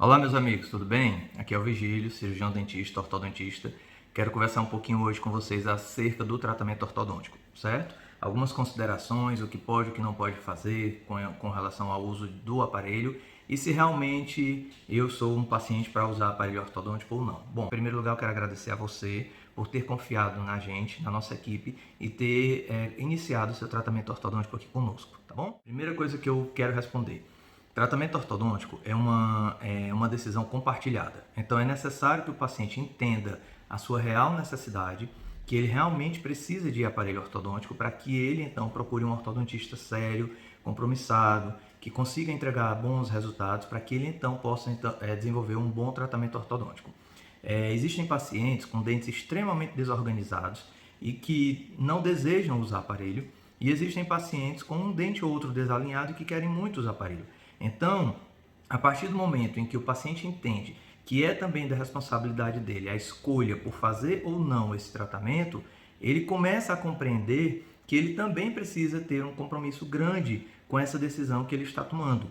Olá meus amigos, tudo bem? Aqui é o Vigílio, cirurgião dentista, ortodontista. Quero conversar um pouquinho hoje com vocês acerca do tratamento ortodôntico, certo? Algumas considerações, o que pode e o que não pode fazer com relação ao uso do aparelho e se realmente eu sou um paciente para usar aparelho ortodôntico ou não. Bom, em primeiro lugar eu quero agradecer a você por ter confiado na gente, na nossa equipe e ter iniciado o seu tratamento ortodôntico aqui conosco, tá bom? Primeira coisa que eu quero responder. Tratamento ortodôntico é uma decisão compartilhada. Então é necessário que o paciente entenda a sua real necessidade, que ele realmente precisa de aparelho ortodôntico para que ele então procure um ortodontista sério, compromissado, que consiga entregar bons resultados para que ele então possa desenvolver um bom tratamento ortodôntico. Existem pacientes com dentes extremamente desorganizados e que não desejam usar aparelho, e existem pacientes com um dente ou outro desalinhado e que querem muito usar aparelho. Então, a partir do momento em que o paciente entende que é também da responsabilidade dele a escolha por fazer ou não esse tratamento, ele começa a compreender que ele também precisa ter um compromisso grande com essa decisão que ele está tomando.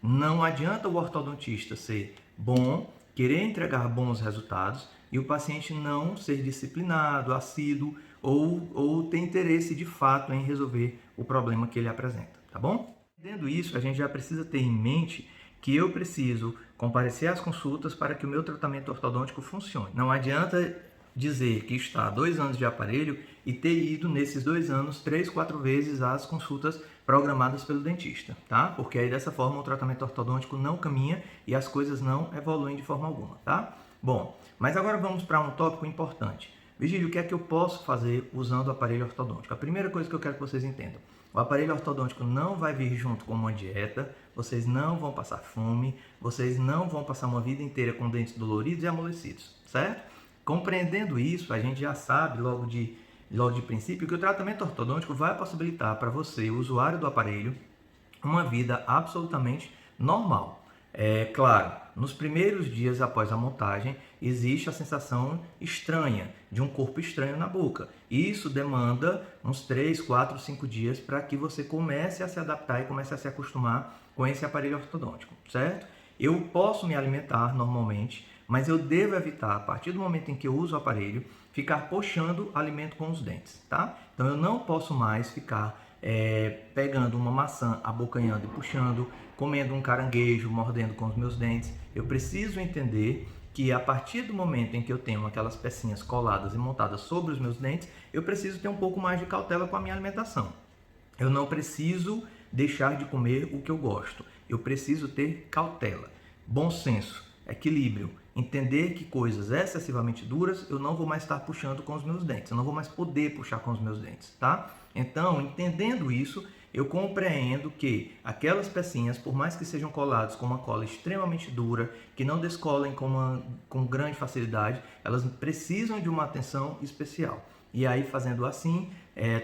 Não adianta o ortodontista ser bom, querer entregar bons resultados e o paciente não ser disciplinado, assíduo ou ter interesse de fato em resolver o problema que ele apresenta, tá bom? Entendendo isso, a gente já precisa ter em mente que eu preciso comparecer às consultas para que o meu tratamento ortodôntico funcione. Não adianta dizer que está há 2 anos de aparelho e ter ido nesses 2 anos 3, 4 vezes às consultas programadas pelo dentista, tá? Porque aí dessa forma o tratamento ortodôntico não caminha e as coisas não evoluem de forma alguma, tá? Bom, mas agora vamos para um tópico importante. Vigílio, o que é que eu posso fazer usando o aparelho ortodôntico? A primeira coisa que eu quero que vocês entendam: o aparelho ortodôntico não vai vir junto com uma dieta, vocês não vão passar fome, vocês não vão passar uma vida inteira com dentes doloridos e amolecidos, certo? Compreendendo isso, a gente já sabe logo de princípio que o tratamento ortodôntico vai possibilitar para você, o usuário do aparelho, uma vida absolutamente normal. É claro, nos primeiros dias após a montagem, existe a sensação estranha de um corpo estranho na boca. Isso demanda uns 3, 4, 5 dias para que você comece a se adaptar e comece a se acostumar com esse aparelho ortodôntico, certo? Eu posso me alimentar normalmente, mas eu devo evitar, a partir do momento em que eu uso o aparelho, ficar puxando alimento com os dentes, tá? Então eu não posso mais ficar pegando uma maçã, abocanhando e puxando, comendo um caranguejo, mordendo com os meus dentes. Eu preciso entender que a partir do momento em que eu tenho aquelas pecinhas coladas e montadas sobre os meus dentes, eu preciso ter um pouco mais de cautela com a minha alimentação. Eu não preciso deixar de comer o que eu gosto. Eu preciso ter cautela, bom senso, equilíbrio, entender que coisas excessivamente duras eu não vou mais estar puxando com os meus dentes, eu não vou mais poder puxar com os meus dentes, tá? Então, entendendo isso, eu compreendo que aquelas pecinhas, por mais que sejam coladas com uma cola extremamente dura, que não descolem com grande facilidade, elas precisam de uma atenção especial. E aí, fazendo assim,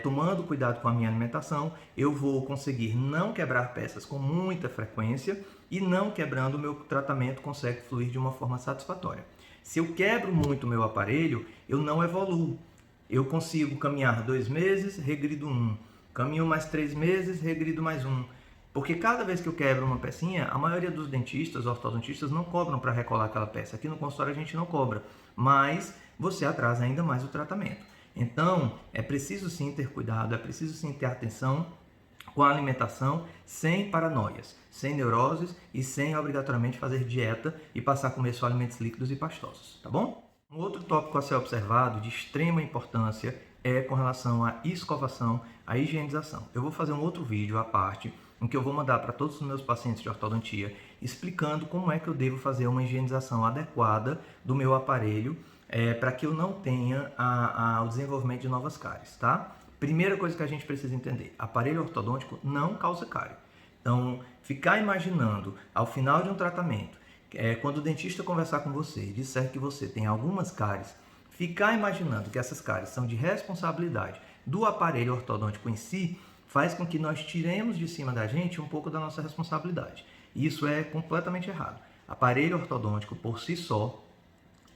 tomando cuidado com a minha alimentação, eu vou conseguir não quebrar peças com muita frequência e não quebrando, o meu tratamento consegue fluir de uma forma satisfatória. Se eu quebro muito o meu aparelho, eu não evoluo. Eu consigo caminhar 2 meses, regrido 1. Caminho mais 3 meses, regrido mais 1. Porque cada vez que eu quebro uma pecinha, a maioria dos dentistas, ortodontistas, não cobram para recolar aquela peça. Aqui no consultório a gente não cobra, mas você atrasa ainda mais o tratamento. Então, é preciso sim ter cuidado, é preciso sim ter atenção com a alimentação, sem paranoias, sem neuroses e sem obrigatoriamente fazer dieta e passar a comer só alimentos líquidos e pastosos, tá bom? Um outro tópico a ser observado de extrema importância é com relação à escovação, à higienização. Eu vou fazer um outro vídeo à parte, em que eu vou mandar para todos os meus pacientes de ortodontia, explicando como é que eu devo fazer uma higienização adequada do meu aparelho, para que eu não tenha o desenvolvimento de novas cáries, tá? Primeira coisa que a gente precisa entender: aparelho ortodôntico não causa cárie. Então, ficar imaginando ao final de um tratamento, quando o dentista conversar com você e disser que você tem algumas cáries, ficar imaginando que essas cáries são de responsabilidade do aparelho ortodôntico em si, faz com que nós tiremos de cima da gente um pouco da nossa responsabilidade. Isso é completamente errado. Aparelho ortodôntico por si só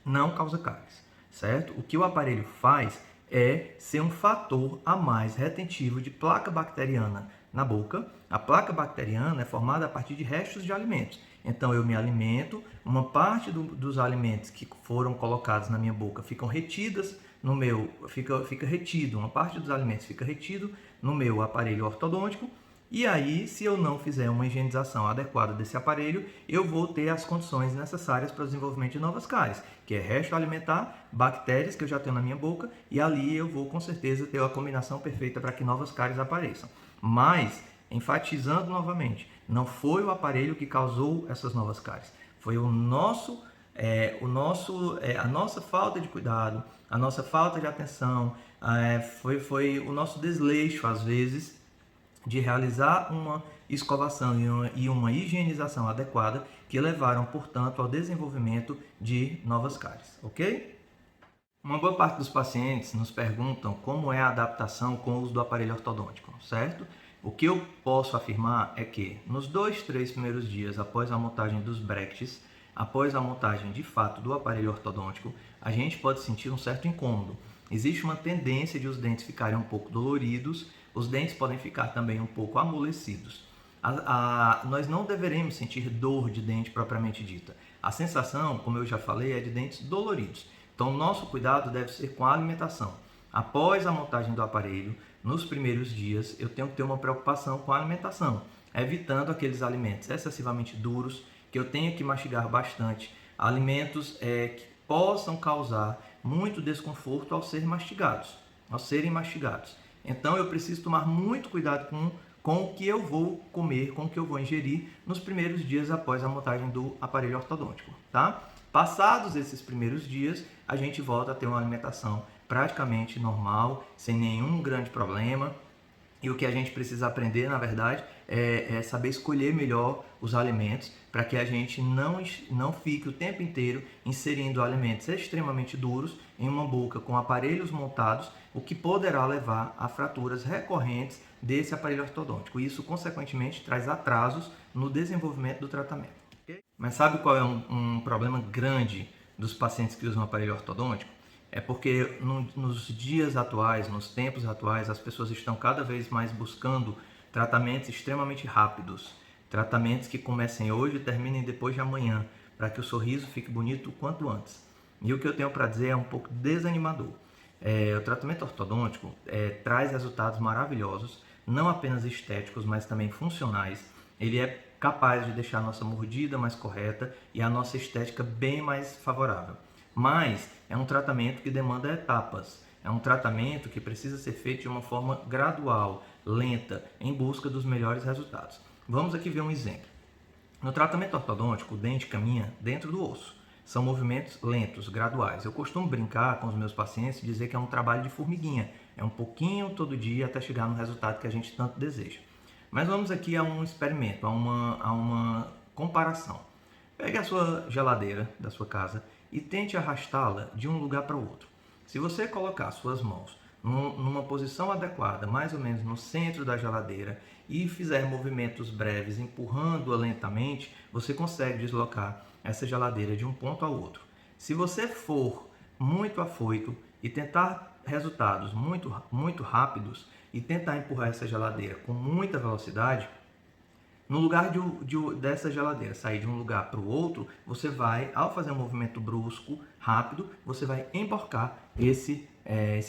não causa cáries, certo? O que o aparelho faz é ser um fator a mais retentivo de placa bacteriana na boca. A placa bacteriana é formada a partir de restos de alimentos. Então eu me alimento, uma parte dos alimentos que foram colocados na minha boca ficam retidas no meu, fica retido, uma parte dos alimentos fica retido no meu aparelho ortodôntico. E aí, se eu não fizer uma higienização adequada desse aparelho, eu vou ter as condições necessárias para o desenvolvimento de novas cáries, que é resto alimentar, bactérias que eu já tenho na minha boca, e ali eu vou com certeza ter a combinação perfeita para que novas cáries apareçam. Mas, enfatizando novamente, não foi o aparelho que causou essas novas cáries, foi a nossa falta de cuidado, a nossa falta de atenção, foi o nosso desleixo, às vezes, de realizar uma escovação e uma higienização adequada que levaram, portanto, ao desenvolvimento de novas cáries, ok? Uma boa parte dos pacientes nos perguntam como é a adaptação com o uso do aparelho ortodôntico, certo? O que eu posso afirmar é que nos 2-3 primeiros dias após a montagem dos brackets, após a montagem de fato do aparelho ortodôntico, a gente pode sentir um certo incômodo. Existe uma tendência de os dentes ficarem um pouco doloridos, os dentes podem ficar também um pouco amolecidos. Nós não deveremos sentir dor de dente propriamente dita. A sensação, como eu já falei, é de dentes doloridos. Então, o nosso cuidado deve ser com a alimentação. Após a montagem do aparelho, nos primeiros dias, eu tenho que ter uma preocupação com a alimentação, evitando aqueles alimentos excessivamente duros, que eu tenha que mastigar bastante, alimentos que possam causar muito desconforto ao serem mastigados. Então eu preciso tomar muito cuidado com o que eu vou comer, com o que eu vou ingerir nos primeiros dias após a montagem do aparelho ortodôntico, tá? Passados esses primeiros dias, a gente volta a ter uma alimentação praticamente normal, sem nenhum grande problema. E o que a gente precisa aprender, na verdade, é saber escolher melhor os alimentos para que a gente não fique o tempo inteiro inserindo alimentos extremamente duros em uma boca com aparelhos montados, o que poderá levar a fraturas recorrentes desse aparelho ortodôntico. Isso, consequentemente, traz atrasos no desenvolvimento do tratamento. Okay? Mas sabe qual é um problema grande dos pacientes que usam aparelho ortodôntico? É porque nos dias atuais, nos tempos atuais, as pessoas estão cada vez mais buscando tratamentos extremamente rápidos, tratamentos que comecem hoje e terminem depois de amanhã, para que o sorriso fique bonito o quanto antes. E o que eu tenho para dizer é um pouco desanimador. O tratamento ortodôntico traz resultados maravilhosos, não apenas estéticos, mas também funcionais. Ele é capaz de deixar a nossa mordida mais correta e a nossa estética bem mais favorável. Mas é um tratamento que demanda etapas, é um tratamento que precisa ser feito de uma forma gradual, lenta, em busca dos melhores resultados. Vamos aqui ver um exemplo. No tratamento ortodôntico, o dente caminha dentro do osso. São movimentos lentos, graduais. Eu costumo brincar com os meus pacientes e dizer que é um trabalho de formiguinha. É um pouquinho todo dia até chegar no resultado que a gente tanto deseja. Mas vamos aqui a um experimento, a uma comparação. Pegue a sua geladeira da sua casa e tente arrastá-la de um lugar para o outro. Se você colocar suas mãos numa posição adequada, mais ou menos no centro da geladeira, e fizer movimentos breves, empurrando-a lentamente, você consegue deslocar essa geladeira de um ponto ao outro. Se você for muito afoito e tentar resultados muito rápidos e tentar empurrar essa geladeira com muita velocidade, no lugar dessa geladeira sair de um lugar para o outro, você vai, ao fazer um movimento brusco, rápido, você vai emborcar esse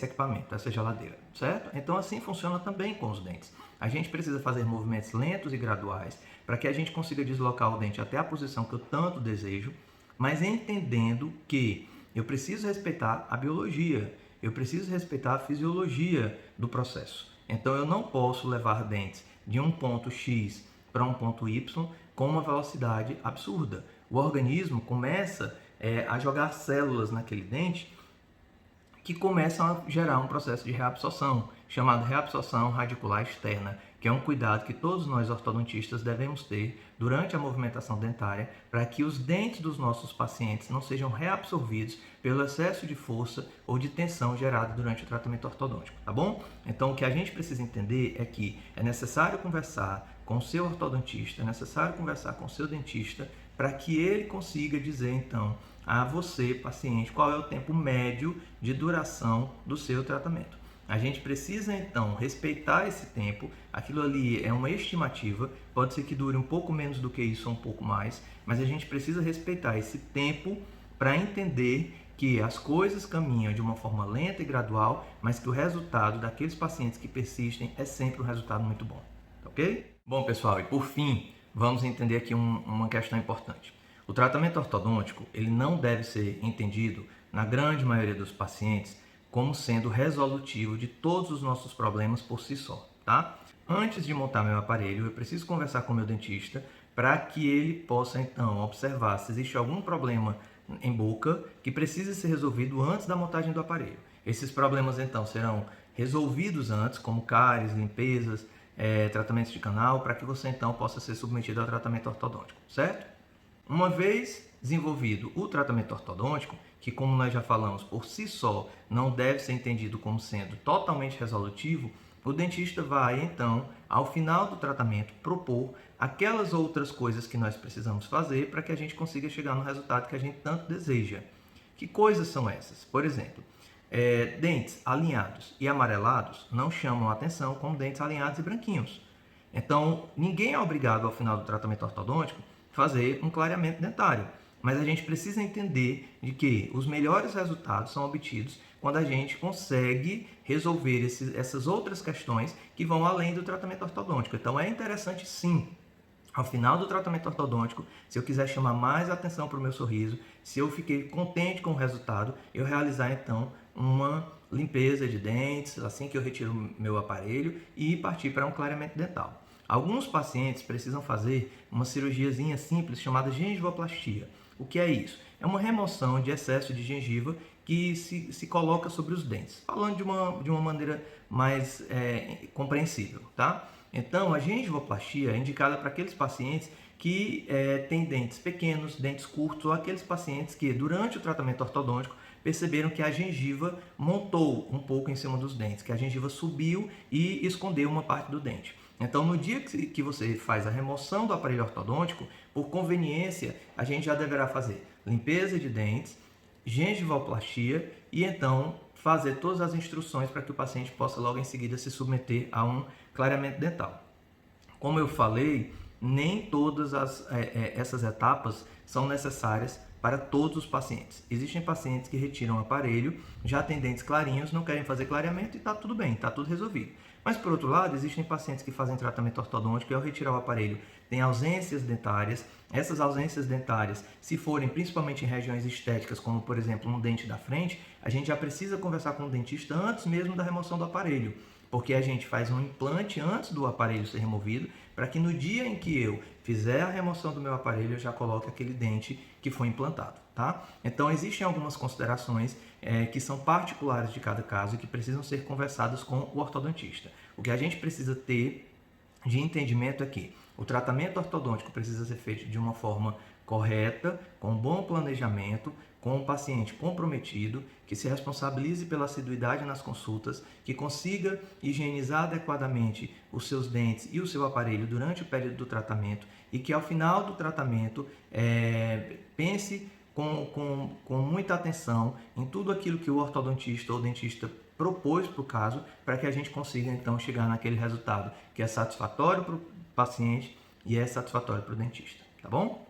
equipamento, essa geladeira, certo? Então assim funciona também com os dentes. A gente precisa fazer movimentos lentos e graduais para que a gente consiga deslocar o dente até a posição que eu tanto desejo, mas entendendo que eu preciso respeitar a biologia, eu preciso respeitar a fisiologia do processo. Então eu não posso levar dentes de um ponto X para um ponto Y com uma velocidade absurda. O organismo começa a jogar células naquele dente que começam a gerar um processo de reabsorção, chamado reabsorção radicular externa, que é um cuidado que todos nós ortodontistas devemos ter durante a movimentação dentária para que os dentes dos nossos pacientes não sejam reabsorvidos pelo excesso de força ou de tensão gerado durante o tratamento ortodôntico, tá bom? Então o que a gente precisa entender é que é necessário conversar com o seu ortodontista, é necessário conversar com o seu dentista para que ele consiga dizer então a você, paciente, qual é o tempo médio de duração do seu tratamento. A gente precisa então respeitar esse tempo, aquilo ali é uma estimativa, pode ser que dure um pouco menos do que isso ou um pouco mais, mas a gente precisa respeitar esse tempo para entender que as coisas caminham de uma forma lenta e gradual, mas que o resultado daqueles pacientes que persistem é sempre um resultado muito bom, ok? Bom pessoal, e por fim, vamos entender aqui uma questão importante. O tratamento ortodôntico, ele não deve ser entendido, na grande maioria dos pacientes, como sendo resolutivo de todos os nossos problemas por si só, tá? Antes de montar meu aparelho, eu preciso conversar com meu dentista para que ele possa então observar se existe algum problema em boca que precisa ser resolvido antes da montagem do aparelho. Esses problemas então serão resolvidos antes, como cáries, limpezas, tratamentos de canal, para que você então possa ser submetido ao tratamento ortodôntico, certo? Uma vez desenvolvido o tratamento ortodôntico, que como nós já falamos, por si só não deve ser entendido como sendo totalmente resolutivo, o dentista vai então, ao final do tratamento, propor aquelas outras coisas que nós precisamos fazer para que a gente consiga chegar no resultado que a gente tanto deseja. Que coisas são essas? Por exemplo, dentes alinhados e amarelados não chamam a atenção como dentes alinhados e branquinhos. Então, ninguém é obrigado ao final do tratamento ortodôntico fazer um clareamento dentário. Mas a gente precisa entender de que os melhores resultados são obtidos quando a gente consegue resolver essas outras questões que vão além do tratamento ortodôntico. Então é interessante sim, ao final do tratamento ortodôntico, se eu quiser chamar mais atenção para o meu sorriso, se eu fiquei contente com o resultado, eu realizar então uma limpeza de dentes, assim que eu retiro o meu aparelho e partir para um clareamento dental. Alguns pacientes precisam fazer uma cirurgiazinha simples chamada gengivoplastia. O que é isso? É uma remoção de excesso de gengiva que se coloca sobre os dentes, falando de uma maneira mais compreensível, tá? Então, a gengivoplastia é indicada para aqueles pacientes que têm dentes pequenos, dentes curtos, ou aqueles pacientes que, durante o tratamento ortodôntico, perceberam que a gengiva montou um pouco em cima dos dentes, que a gengiva subiu e escondeu uma parte do dente. Então, no dia que você faz a remoção do aparelho ortodôntico, por conveniência, a gente já deverá fazer limpeza de dentes, gengivoplastia e então fazer todas as instruções para que o paciente possa logo em seguida se submeter a um clareamento dental. Como eu falei, nem todas essas etapas são necessárias para todos os pacientes. Existem pacientes que retiram o aparelho, já têm dentes clarinhos, não querem fazer clareamento e está tudo bem, está tudo resolvido. Mas, por outro lado, existem pacientes que fazem tratamento ortodôntico e ao retirar o aparelho tem ausências dentárias. Essas ausências dentárias, se forem principalmente em regiões estéticas, como por exemplo um dente da frente, a gente já precisa conversar com o dentista antes mesmo da remoção do aparelho, porque a gente faz um implante antes do aparelho ser removido, para que no dia em que eu fizer a remoção do meu aparelho, eu já coloque aquele dente que foi implantado, tá? Então, existem algumas considerações que são particulares de cada caso e que precisam ser conversadas com o ortodontista. O que a gente precisa ter de entendimento é que o tratamento ortodôntico precisa ser feito de uma forma correta, com bom planejamento, com um paciente comprometido, que se responsabilize pela assiduidade nas consultas, que consiga higienizar adequadamente os seus dentes e o seu aparelho durante o período do tratamento e que ao final do tratamento pense com muita atenção em tudo aquilo que o ortodontista ou dentista propôs para o caso, para que a gente consiga então chegar naquele resultado que é satisfatório para o paciente e é satisfatório para o dentista, tá bom?